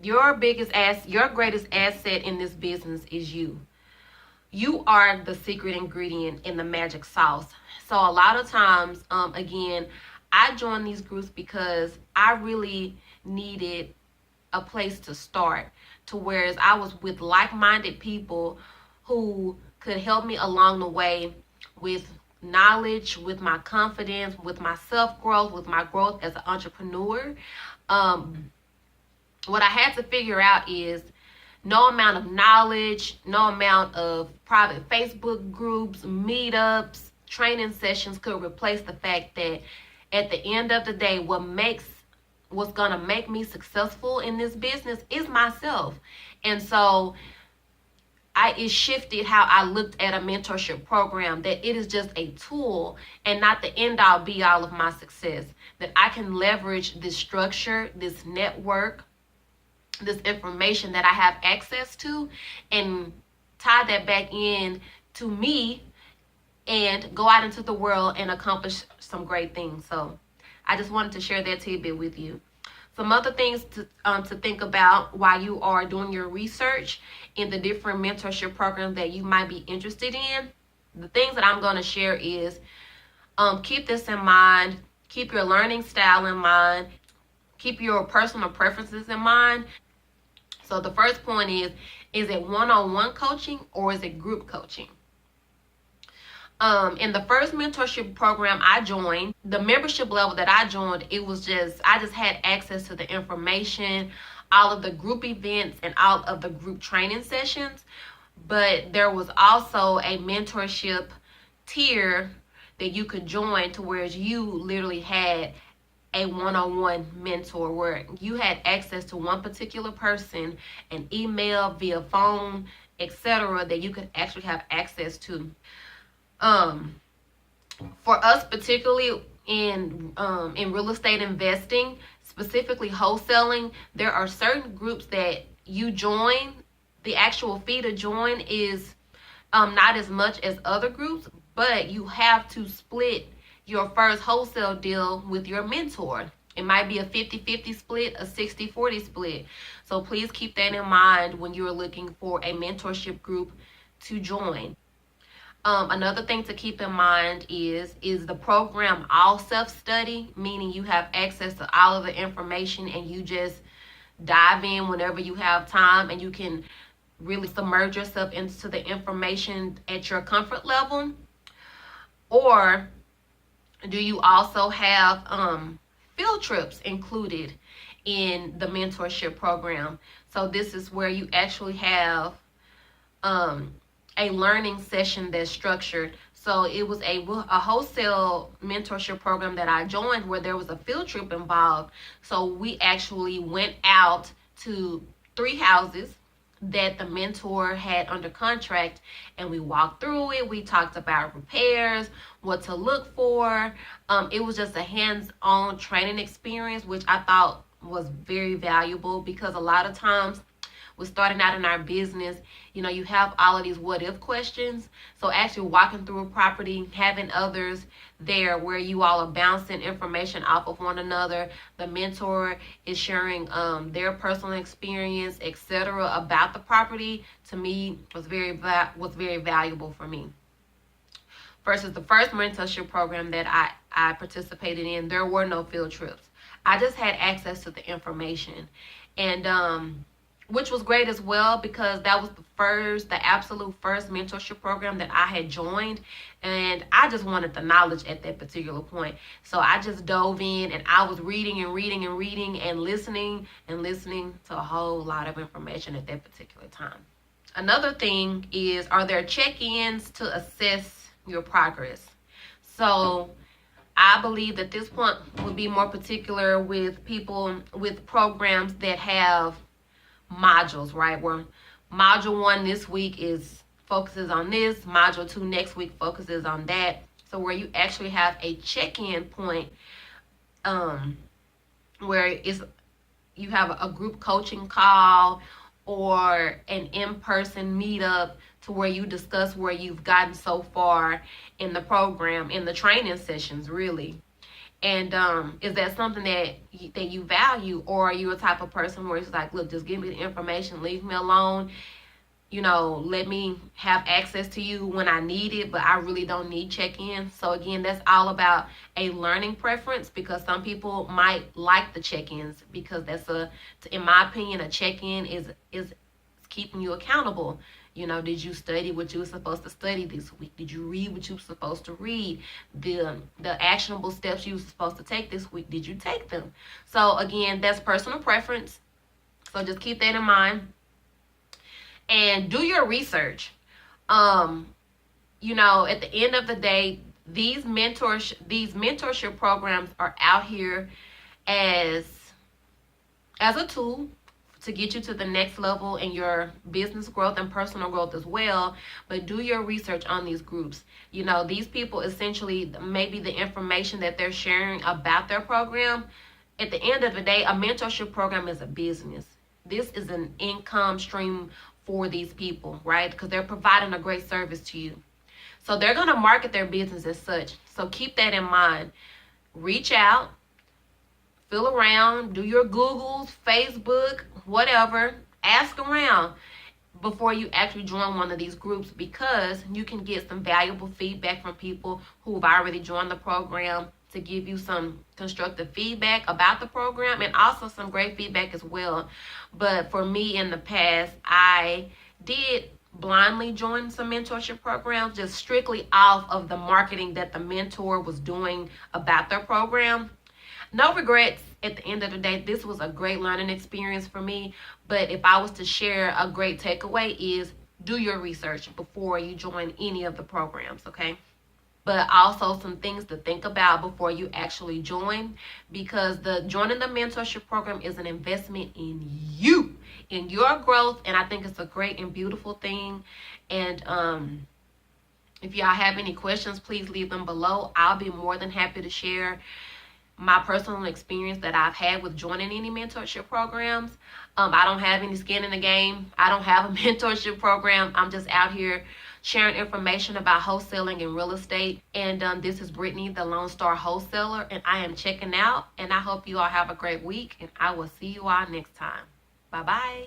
Your greatest asset in this business is you. You are the secret ingredient in the magic sauce. So a lot of times, again, I joined these groups because I really needed a place to start, to whereas I was with like-minded people who could help me along the way with knowledge, with my confidence, with my self-growth, with my growth as an entrepreneur. Um, what I had to figure out is no amount of knowledge, no amount of private Facebook groups, meetups, training sessions could replace the fact that at the end of the day, what's gonna make me successful in this business is myself. And so it shifted how I looked at a mentorship program, that it is just a tool and not the end all be all of my success. That I can leverage this structure, this network, this information that I have access to, and tie that back in to me and go out into the world and accomplish some great things. So I just wanted to share that tidbit with you. Some other things to think about while you are doing your research in the different mentorship programs that you might be interested in. The things that I'm going to share is keep this in mind. Keep your learning style in mind. Keep your personal preferences in mind. So the first point is it one-on-one coaching or is it group coaching? In the first mentorship program I joined, the membership level that I joined, I just had access to the information, all of the group events and all of the group training sessions. But there was also a mentorship tier that you could join, to where you literally had a one-on-one mentor where you had access to one particular person, an email, via phone, etc., that you could actually have access to. For us, particularly in real estate investing, specifically wholesaling, there are certain groups that you join. The actual fee to join is not as much as other groups, but you have to split your first wholesale deal with your mentor. It might be a 50-50 split, a 60-40 split. So please keep that in mind when you're looking for a mentorship group to join. Another thing to keep in mind is the program all self-study, meaning you have access to all of the information and you just dive in whenever you have time, and you can really submerge yourself into the information at your comfort level? Or do you also have field trips included in the mentorship program? So this is where you actually have a learning session that's structured. So it was a wholesale mentorship program that I joined where there was a field trip involved. So we actually went out to 3 houses that the mentor had under contract, and we walked through it. We talked about repairs, what to look for. It was just a hands-on training experience, which I thought was very valuable, because a lot of times with starting out in our business, you have all of these what if questions. So actually walking through a property, having others there where you all are bouncing information off of one another, the mentor is sharing their personal experience, etc., about the property, to me was very valuable for me. Versus the first mentorship program that I participated in, there were no field trips. I just had access to the information, and which was great as well, because that was the absolute first mentorship program that I had joined, and I just wanted the knowledge at that particular point. So I just dove in, and I was reading and reading and reading and listening to a whole lot of information at that particular time. Another thing is, are there check-ins to assess your progress? So I believe that this point would be more particular with people with programs that have modules, right? Where module 1 this week focuses on this, module 2 next week focuses on that. So where you actually have a check-in point, where you have a group coaching call or an in-person meetup, to where you discuss where you've gotten so far in the program, in the training sessions really. And is that something that you value, or are you a type of person where it's like, look, just give me the information, leave me alone, let me have access to you when I need it, but I really don't need check-in. So again, that's all about a learning preference, because some people might like the check-ins, because in my opinion, a check-in is keeping you accountable. Did you study what you were supposed to study this week? Did you read what you were supposed to read? The actionable steps you were supposed to take this week, did you take them? So again, that's personal preference. So just keep that in mind. And do your research. At the end of the day, these mentorship programs are out here as a tool to get you to the next level in your business growth and personal growth as well. But do your research on these groups. These people, essentially, maybe the information that they're sharing about their program, at the end of the day, a mentorship program is a business. This is an income stream for these people, right? Because they're providing a great service to you. So they're going to market their business as such. So keep that in mind. Reach out. Feel around, do your Googles, Facebook, whatever. Ask around before you actually join one of these groups, because you can get some valuable feedback from people who have already joined the program, to give you some constructive feedback about the program, and also some great feedback as well. But for me, in the past, I did blindly join some mentorship programs, just strictly off of the marketing that the mentor was doing about their program. No regrets. At the end of the day, this was a great learning experience for me. But if I was to share a great takeaway, is do your research before you join any of the programs, okay? But also some things to think about before you actually join, because joining the mentorship program is an investment in you, in your growth, and I think it's a great and beautiful thing. And if y'all have any questions, please leave them below. I'll be more than happy to share my personal experience that I've had with joining any mentorship programs. I don't have any skin in the game. I don't have a mentorship program. I'm just out here sharing information about wholesaling and real estate. And this is Brittany, the Lone Star Wholesaler, and I am checking out. And I hope you all have a great week, and I will see you all next time. Bye-bye.